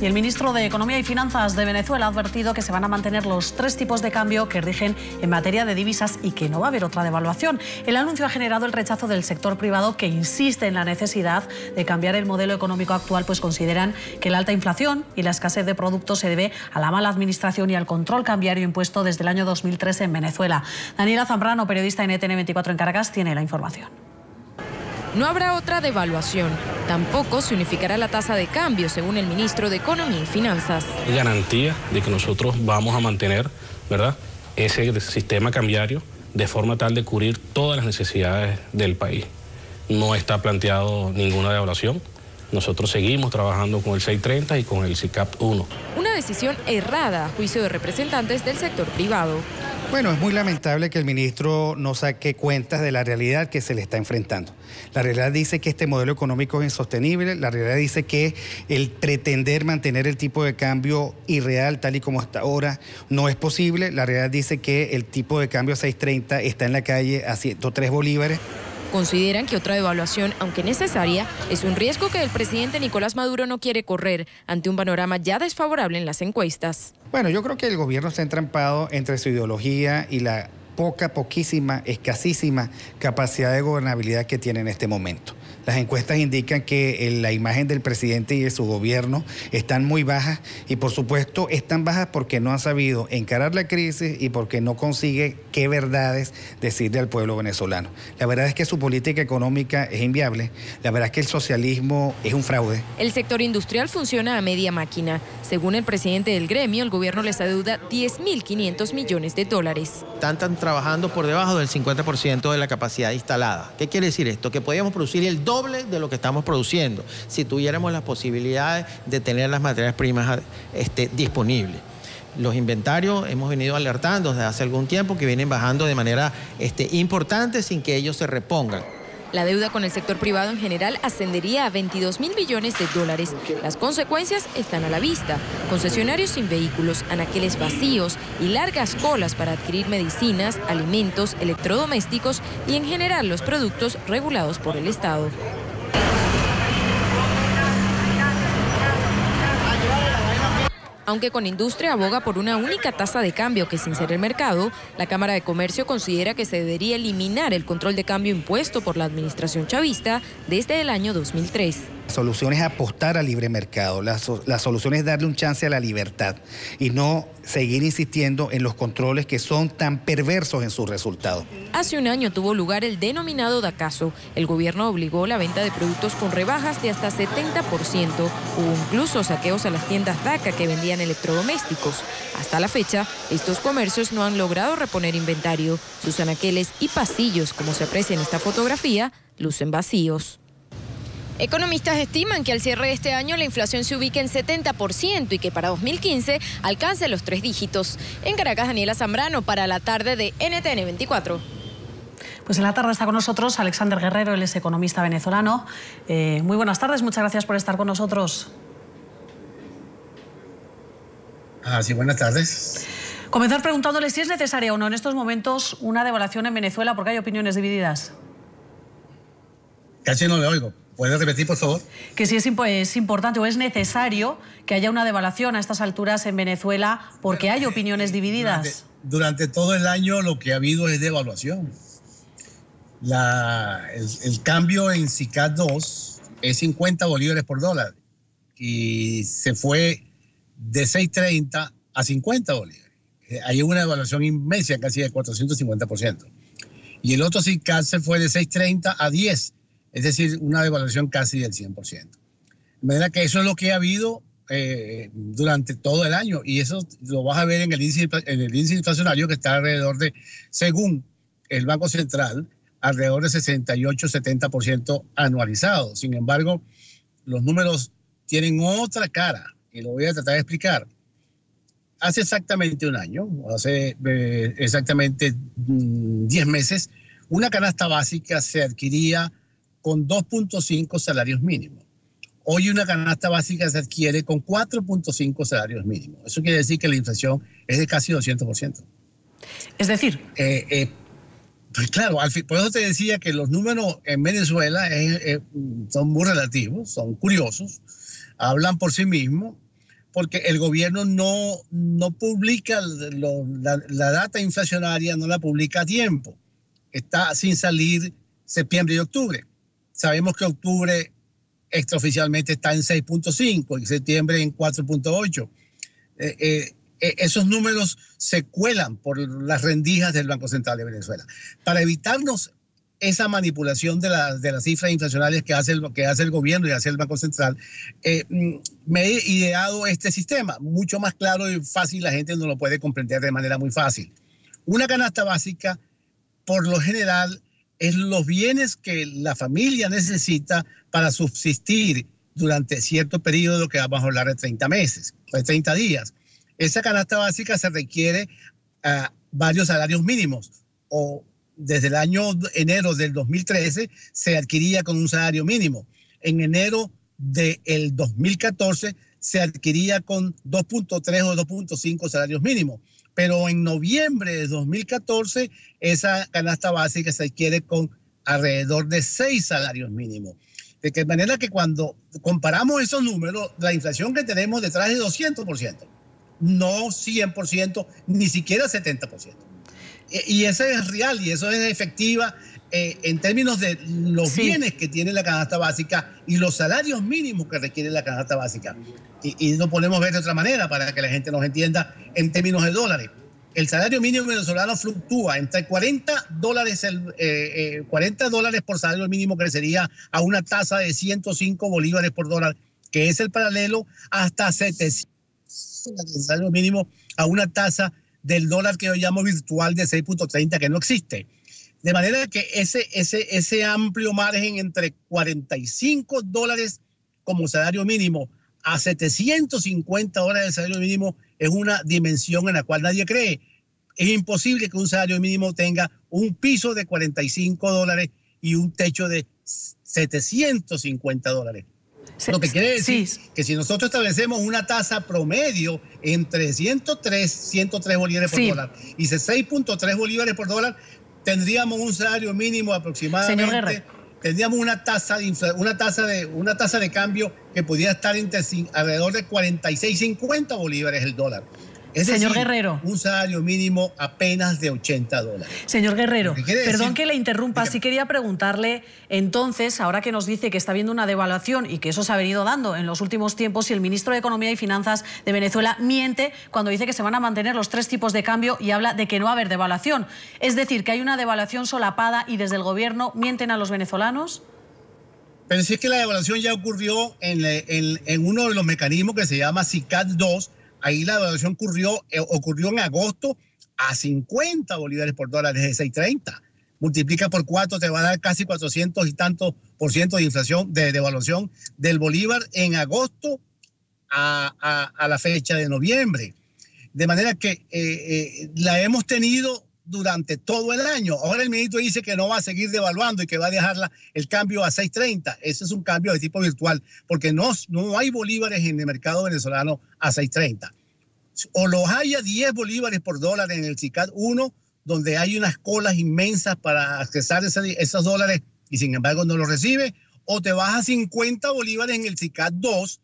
Y el ministro de Economía y Finanzas de Venezuela ha advertido que se van a mantener los 3 tipos de cambio que rigen en materia de divisas y que no va a haber otra devaluación. El anuncio ha generado el rechazo del sector privado, que insiste en la necesidad de cambiar el modelo económico actual, pues consideran que la alta inflación y la escasez de productos se debe a la mala administración y al control cambiario impuesto desde el año 2003 en Venezuela. Daniela Zambrano, periodista en ETN24 en Caracas, tiene la información. No habrá otra devaluación. Tampoco se unificará la tasa de cambio, según el ministro de Economía y Finanzas. Hay garantía de que nosotros vamos a mantener, ¿verdad?, ese sistema cambiario de forma tal de cubrir todas las necesidades del país. No está planteado ninguna devaluación. Nosotros seguimos trabajando con el 630 y con el SICAP 1. Una decisión errada, a juicio de representantes del sector privado. Bueno, es muy lamentable que el ministro no saque cuentas de la realidad que se le está enfrentando. La realidad dice que este modelo económico es insostenible, la realidad dice que el pretender mantener el tipo de cambio irreal tal y como hasta ahora no es posible, la realidad dice que el tipo de cambio 630 está en la calle a 103 bolívares. Consideran que otra devaluación, aunque necesaria, es un riesgo que el presidente Nicolás Maduro no quiere correr ante un panorama ya desfavorable en las encuestas. Bueno, yo creo que el gobierno está entrampado entre su ideología y la poquísima, escasísima capacidad de gobernabilidad que tiene en este momento. Las encuestas indican que la imagen del presidente y de su gobierno están muy bajas y por supuesto están bajas porque no han sabido encarar la crisis y porque no consigue qué verdades decirle al pueblo venezolano. La verdad es que su política económica es inviable, la verdad es que el socialismo es un fraude. El sector industrial funciona a media máquina. Según el presidente del gremio, el gobierno les adeuda 10.500 millones de dólares. Están trabajando por debajo del 50% de la capacidad instalada. ¿Qué quiere decir esto? Que podíamos producir el doble de lo que estamos produciendo si tuviéramos las posibilidades de tener las materias primas disponibles. Los inventarios hemos venido alertando desde hace algún tiempo que vienen bajando de manera importante sin que ellos se repongan. La deuda con el sector privado en general ascendería a 22.000 millones de dólares. Las consecuencias están a la vista. Concesionarios sin vehículos, anaqueles vacíos y largas colas para adquirir medicinas, alimentos, electrodomésticos y en general los productos regulados por el Estado. Aunque con industria aboga por una única tasa de cambio que sincere el mercado, la Cámara de Comercio considera que se debería eliminar el control de cambio impuesto por la administración chavista desde el año 2003. La solución es apostar al libre mercado, la solución es darle un chance a la libertad y no seguir insistiendo en los controles que son tan perversos en sus resultados. Hace un año tuvo lugar el denominado DACazo. El gobierno obligó la venta de productos con rebajas de hasta 70%. Hubo incluso saqueos a las tiendas DACA que vendían electrodomésticos. Hasta la fecha, estos comercios no han logrado reponer inventario. Sus anaqueles y pasillos, como se aprecia en esta fotografía, lucen vacíos. Economistas estiman que al cierre de este año la inflación se ubique en 70% y que para 2015 alcance los 3 dígitos. En Caracas, Daniela Zambrano para la tarde de NTN24. Pues en la tarde está con nosotros Alexander Guerrero, él es economista venezolano. Muy buenas tardes, muchas gracias por estar con nosotros. Sí, buenas tardes. Comenzar preguntándole si es necesaria o no en estos momentos una devaluación en Venezuela, porque hay opiniones divididas. Casi no le oigo. ¿Puede repetir, por favor? Que si es importante o es necesario que haya una devaluación a estas alturas en Venezuela, porque hay opiniones divididas. Durante todo el año lo que ha habido es devaluación. El cambio en SICAP 2 es 50 bolívares por dólar y se fue de 6.30 a 50 bolívares. Hay una devaluación inmensa, casi de 450%. Y el otro SICAP se fue de 6.30 a 10. Es decir, una devaluación casi del 100%. De manera que eso es lo que ha habido durante todo el año y eso lo vas a ver en el índice inflacionario que está alrededor de, según el Banco Central, alrededor de 68-70% anualizado. Sin embargo, los números tienen otra cara y lo voy a tratar de explicar. Hace exactamente un año, hace exactamente 10 meses, una canasta básica se adquiría con 2.5 salarios mínimos. Hoy una canasta básica se adquiere con 4.5 salarios mínimos. Eso quiere decir que la inflación es de casi 200%. Es decir... pues claro, por eso te decía que los números en Venezuela son muy relativos, son curiosos, hablan por sí mismos, porque el gobierno no publica la data inflacionaria, no la publica a tiempo. Está sin salir septiembre y octubre. Sabemos que octubre extraoficialmente está en 6.5 y septiembre en 4.8. Esos números se cuelan por las rendijas del Banco Central de Venezuela. Para evitarnos esa manipulación de las cifras inflacionarias que hace el gobierno y hace el Banco Central, me he ideado este sistema, mucho más claro y fácil, la gente no lo puede comprender de manera muy fácil. Una canasta básica, por lo general, es los bienes que la familia necesita para subsistir durante cierto periodo, que vamos a hablar de 30 meses, de 30 días. Esa canasta básica se requiere varios salarios mínimos, o desde el año enero del 2013 se adquiría con un salario mínimo. En enero del 2014 se adquiría con 2.3 o 2.5 salarios mínimos. Pero en noviembre de 2014 esa canasta básica se adquiere con alrededor de 6 salarios mínimos. De manera que cuando comparamos esos números, la inflación que tenemos detrás es 200%. No 100%, ni siquiera 70%. Y eso es real y eso es efectiva en términos de los bienes que tiene la canasta básica y los salarios mínimos que requiere la canasta básica. Y lo podemos ver de otra manera para que la gente nos entienda en términos de dólares. El salario mínimo venezolano fluctúa entre $40 por salario mínimo, que sería a una tasa de 105 bolívares por dólar, que es el paralelo, hasta 700 el salario mínimo a una tasa del dólar que yo llamo virtual de 6.30, que no existe. De manera que ese amplio margen entre $45 como salario mínimo a $750 de salario mínimo es una dimensión en la cual nadie cree. Es imposible que un salario mínimo tenga un piso de $45 y un techo de $750. Lo que quiere decir que si nosotros establecemos una tasa promedio entre 103 bolívares por dólar y 6.3 bolívares por dólar, tendríamos un salario mínimo aproximadamente. Tendríamos una tasa de cambio que pudiera estar alrededor de 46.50 bolívares el dólar. Es Señor decir, Guerrero, un salario mínimo apenas de $80. Señor Guerrero, perdón que le interrumpa, sí quería preguntarle entonces, ahora que nos dice que está habiendo una devaluación y que eso se ha venido dando en los últimos tiempos, si el ministro de Economía y Finanzas de Venezuela miente cuando dice que se van a mantener los 3 tipos de cambio y habla de que no va a haber devaluación. Es decir, que hay una devaluación solapada y desde el gobierno mienten a los venezolanos. Pero sí es que la devaluación ya ocurrió en uno de los mecanismos que se llama SICAD 2. Ahí la devaluación ocurrió en agosto a 50 bolívares por dólar desde 6.30. Multiplica por 4, te va a dar casi 400 y tantos % de inflación, de devaluación del bolívar en agosto a la fecha de noviembre. De manera que la hemos tenido durante todo el año. Ahora el ministro dice que no va a seguir devaluando y que va a dejar el cambio a 6.30. Ese es un cambio de tipo virtual, porque no hay bolívares en el mercado venezolano a 6.30. O los hay a 10 bolívares por dólar en el SICAD 1, donde hay unas colas inmensas para accesar esos dólares y sin embargo no los recibe, o te vas a 50 bolívares en el SICAD 2,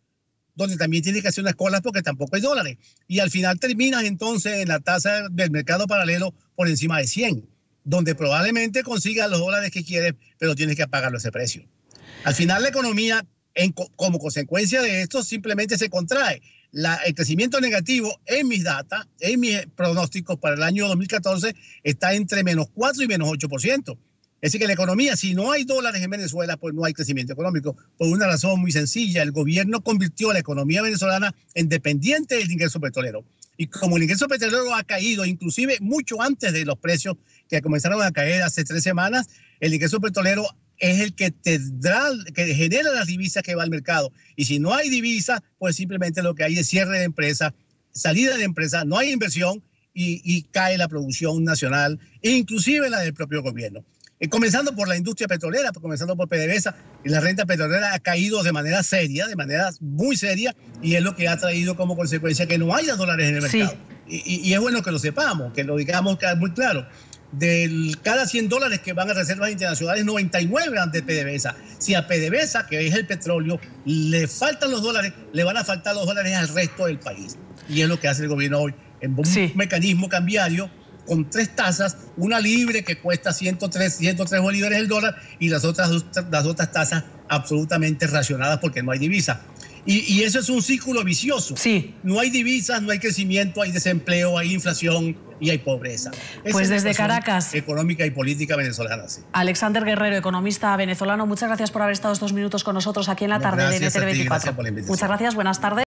donde también tienes que hacer unas colas porque tampoco hay dólares. Y al final terminas entonces en la tasa del mercado paralelo por encima de 100, donde probablemente consigas los dólares que quieres, pero tienes que pagarlo a ese precio. Al final la economía, como consecuencia de esto, simplemente se contrae. El crecimiento negativo en mis data, en mis pronósticos para el año 2014, está entre -4 y -8%. Es decir, que la economía, si no hay dólares en Venezuela, pues no hay crecimiento económico, por una razón muy sencilla. El gobierno convirtió a la economía venezolana en dependiente del ingreso petrolero. Y como el ingreso petrolero ha caído, inclusive mucho antes de los precios que comenzaron a caer hace 3 semanas, el ingreso petrolero es el que genera las divisas que va al mercado. Y si no hay divisas, pues simplemente lo que hay es cierre de empresas, salida de empresas, no hay inversión y cae la producción nacional, e inclusive la del propio gobierno. Comenzando por la industria petrolera, comenzando por PDVSA, y la renta petrolera ha caído de manera seria, de manera muy seria, y es lo que ha traído como consecuencia que no haya dólares en el mercado. Y es bueno que lo sepamos, que lo digamos muy claro. de cada 100 dólares que van a reservas internacionales, 99 van de PDVSA. Si a PDVSA, que es el petróleo, le faltan los dólares, le van a faltar los dólares al resto del país. Y es lo que hace el gobierno hoy, en un mecanismo cambiario con 3 tasas, una libre que cuesta 103 bolívares el dólar y las otras tasas absolutamente racionadas porque no hay divisa. Y eso es un círculo vicioso. Sí. No hay divisas, no hay crecimiento, hay desempleo, hay inflación y hay pobreza. Pues desde Caracas. Económica y política venezolana, sí. Alexander Guerrero, economista venezolano, muchas gracias por haber estado estos minutos con nosotros aquí en la tarde de NTN 24. Gracias por la invitación. Muchas gracias, buenas tardes.